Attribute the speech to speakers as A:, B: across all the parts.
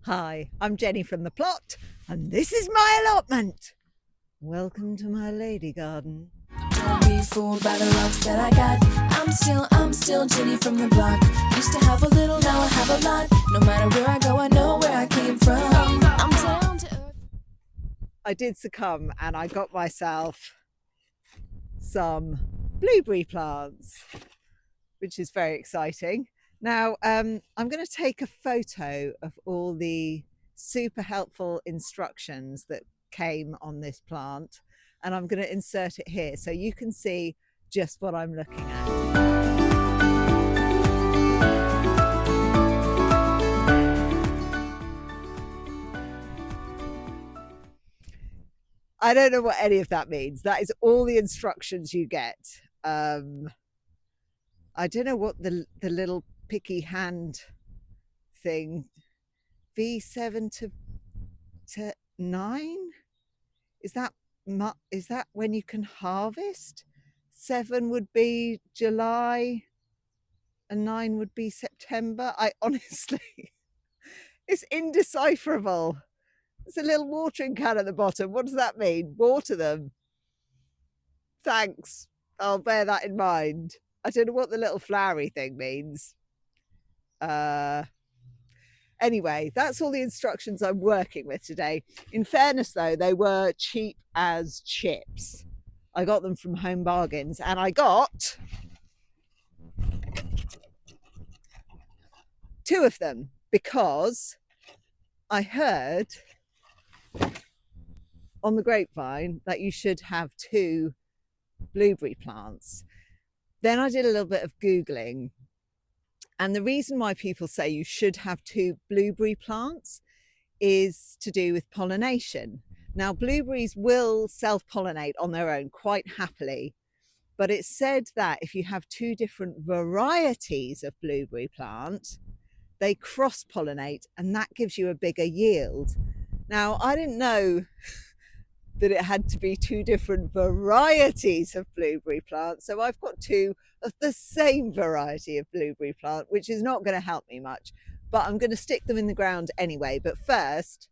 A: Hi, I'm Jenny from The Plot, and this is my allotment. Welcome to my lady garden.
B: Don't be fooled by the rocks that I got. I'm still Jenny from the block. Used to have a little, now I have a lot. No matter where I go, I know where I came from. I'm down to earth.
A: I did succumb and I got myself some blueberry plants, which is very exciting. Now, I'm going to take a photo of all the super helpful instructions that came on this plant, and I'm going to insert it here so you can see just what I'm looking at. I don't know what any of that means. That is all the instructions you get. I don't know what the little picky hand thing, V7 to 9, is that when you can harvest? 7 would be July and 9 would be September. I honestly, it's indecipherable. There's a little watering can at the bottom. What does that mean? Water them. Thanks. I'll bear that in mind. I don't know what the little flowery thing means. Anyway, that's all the instructions I'm working with today. In fairness, though, they were cheap as chips. I got them from Home Bargains, and I got 2 of them because I heard on the grapevine that you should have 2 blueberry plants. Then I did a little bit of Googling, and the reason why people say you should have 2 blueberry plants is to do with pollination. Now, blueberries will self-pollinate on their own quite happily, but it's said that if you have 2 different varieties of blueberry plant, they cross-pollinate, and that gives you a bigger yield. Now, I didn't know that it had to be 2 different varieties of blueberry plant, so I've got 2 of the same variety of blueberry plant, which is not going to help me much, but I'm going to stick them in the ground anyway. But first,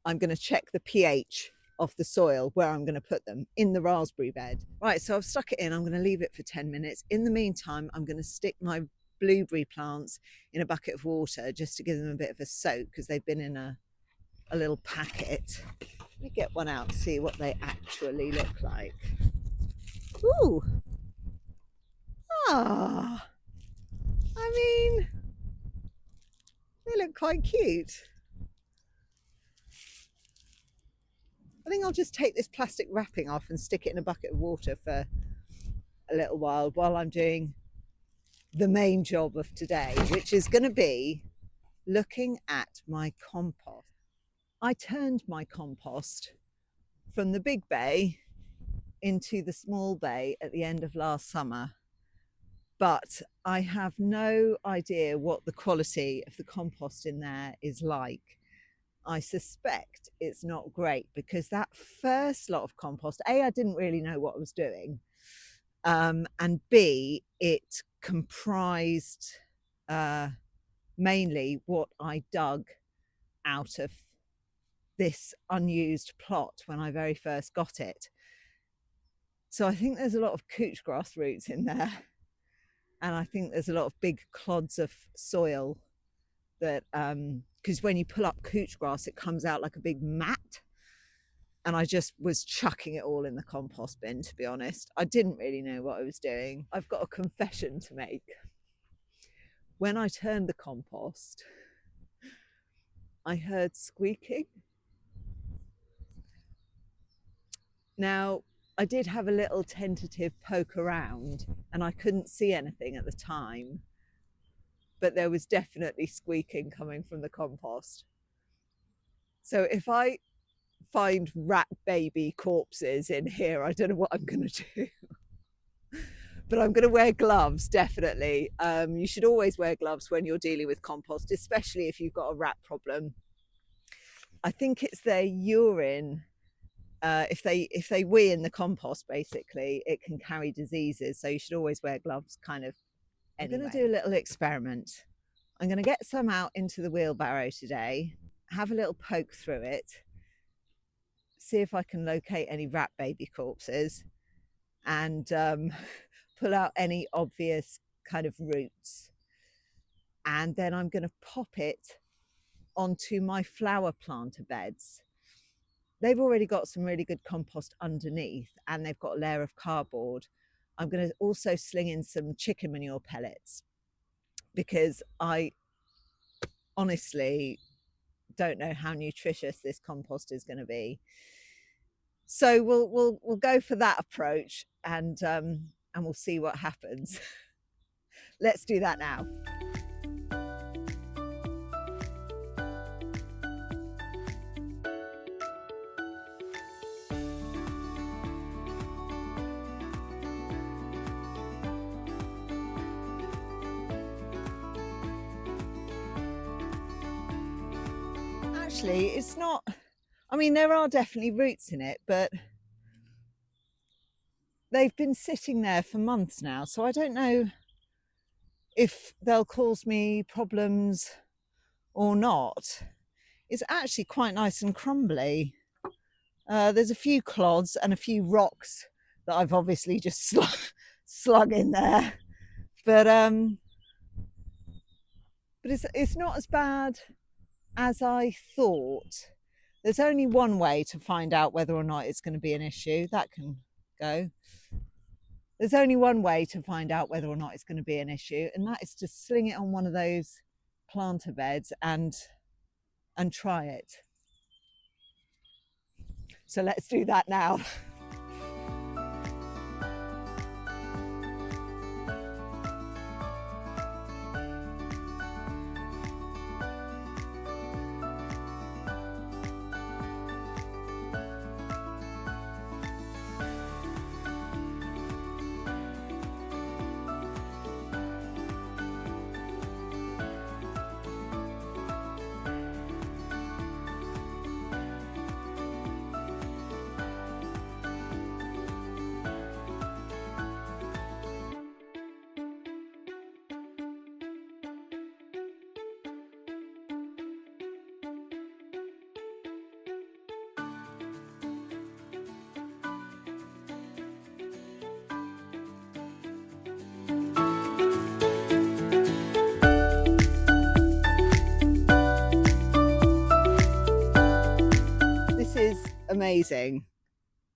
A: I'm going to check the pH of the soil where I'm going to put them in the raspberry bed. Right, so I've stuck it in. I'm going to leave it for 10 minutes. In the meantime, I'm going to stick my blueberry plants in a bucket of water just to give them a bit of a soak because they've been in a little packet. Let me get one out and see what they actually look like. Ooh. Ah. I mean, they look quite cute. I think I'll just take this plastic wrapping off and stick it in a bucket of water for a little while I'm doing the main job of today, which is going to be looking at my compost. I turned my compost from the big bay into the small bay at the end of last summer, but I have no idea what the quality of the compost in there is like. I suspect it's not great because that first lot of compost, A, I didn't really know what I was doing, and B, it comprised mainly what I dug out of this unused plot when I very first got it. So I think there's a lot of couch grass roots in there, and I think there's a lot of big clods of soil that because when you pull up couch grass it comes out like a big mat, and I just was chucking it all in the compost bin. To be honest, I didn't really know what I was doing. I've got a confession to make. When I turned the compost, I heard squeaking. Now, I did have a little tentative poke around and I couldn't see anything at the time, but there was definitely squeaking coming from the compost. So if I find rat baby corpses in here, I don't know what I'm going to do. But I'm going to wear gloves, definitely. You should always wear gloves when you're dealing with compost, especially if you've got a rat problem. I think it's their urine. If they wee in the compost, basically, it can carry diseases. So you should always wear gloves, kind of. Anyway. I'm going to do a little experiment. I'm going to get some out into the wheelbarrow today, have a little poke through it, see if I can locate any rat baby corpses, and pull out any obvious kind of roots. And then I'm going to pop it onto my flower planter beds. They've already got some really good compost underneath, and they've got a layer of cardboard. I'm going to also sling in some chicken manure pellets, because I honestly don't know how nutritious this compost is going to be. So we'll go for that approach, and we'll see what happens. Let's do that now. Actually, it's not, I mean, there are definitely roots in it, but they've been sitting there for months now, so I don't know if they'll cause me problems or not. It's actually quite nice and crumbly. There's a few clods and a few rocks that I've obviously just slug in there, but it's not as bad as I thought. There's only one way to find out whether or not it's going to be an issue. That can go. There's only one way to find out whether or not it's going to be an issue, and that is to sling it on one of those planter beds and try it. So let's do that now. This is amazing.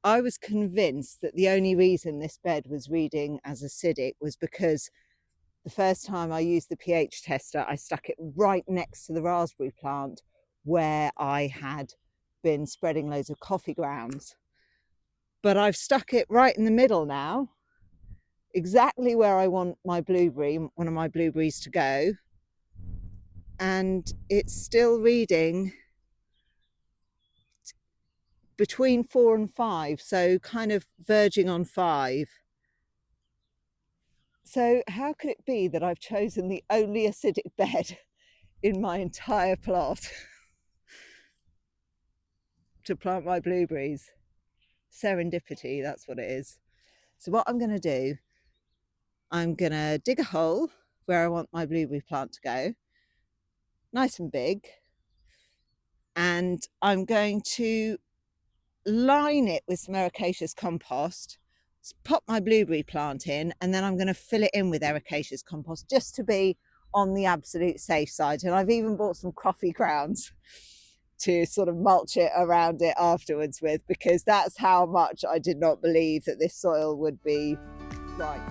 A: I was convinced that the only reason this bed was reading as acidic was because the first time I used the pH tester, I stuck it right next to the raspberry plant where I had been spreading loads of coffee grounds. But I've stuck it right in the middle now, exactly where I want my blueberry, one of my blueberries, to go. And it's still reading between 4 and 5, so kind of verging on 5. So how could it be that I've chosen the only acidic bed in my entire plot to plant my blueberries? Serendipity, that's what it is. So what I'm going to do, I'm going to dig a hole where I want my blueberry plant to go, nice and big, and I'm going to line it with some ericaceous compost, pop my blueberry plant in, and then I'm going to fill it in with ericaceous compost just to be on the absolute safe side. And I've even bought some coffee grounds to sort of mulch it around it afterwards with, because that's how much I did not believe that this soil would be right.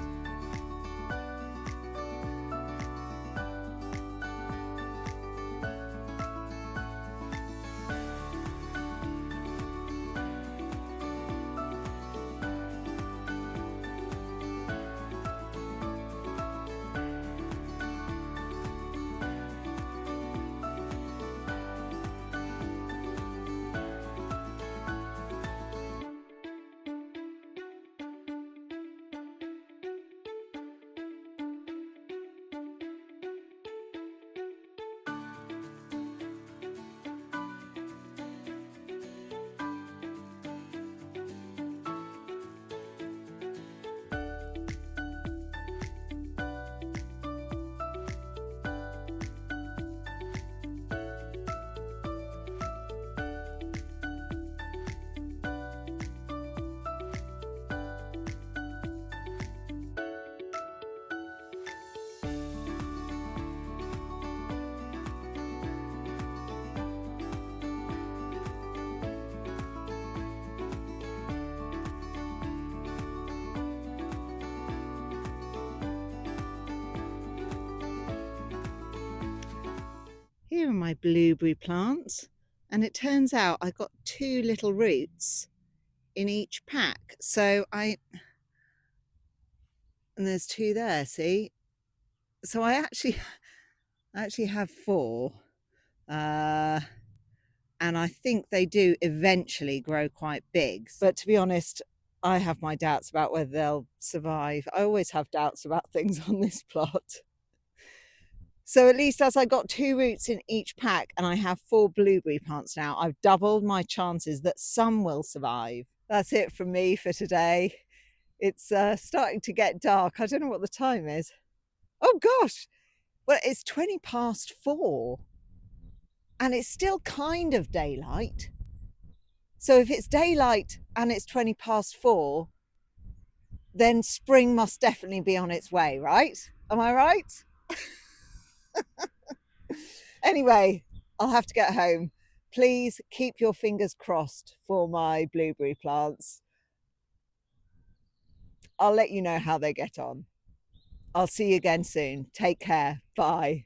A: Here are my blueberry plants, and it turns out I got 2 little roots in each pack. And there's 2 there, see? So I actually have 4. And I think they do eventually grow quite big. But to be honest, I have my doubts about whether they'll survive. I always have doubts about things on this plot. So at least as I got 2 roots in each pack and I have 4 blueberry plants now, I've doubled my chances that some will survive. That's it from me for today. It's starting to get dark. I don't know what the time is. Oh gosh, well, it's 20 past 4 and it's still kind of daylight. So if it's daylight and it's 20 past 4, then spring must definitely be on its way, right? Am I right? Anyway, I'll have to get home. Please keep your fingers crossed for my blueberry plants. I'll let you know how they get on. I'll see you again soon. Take care. Bye.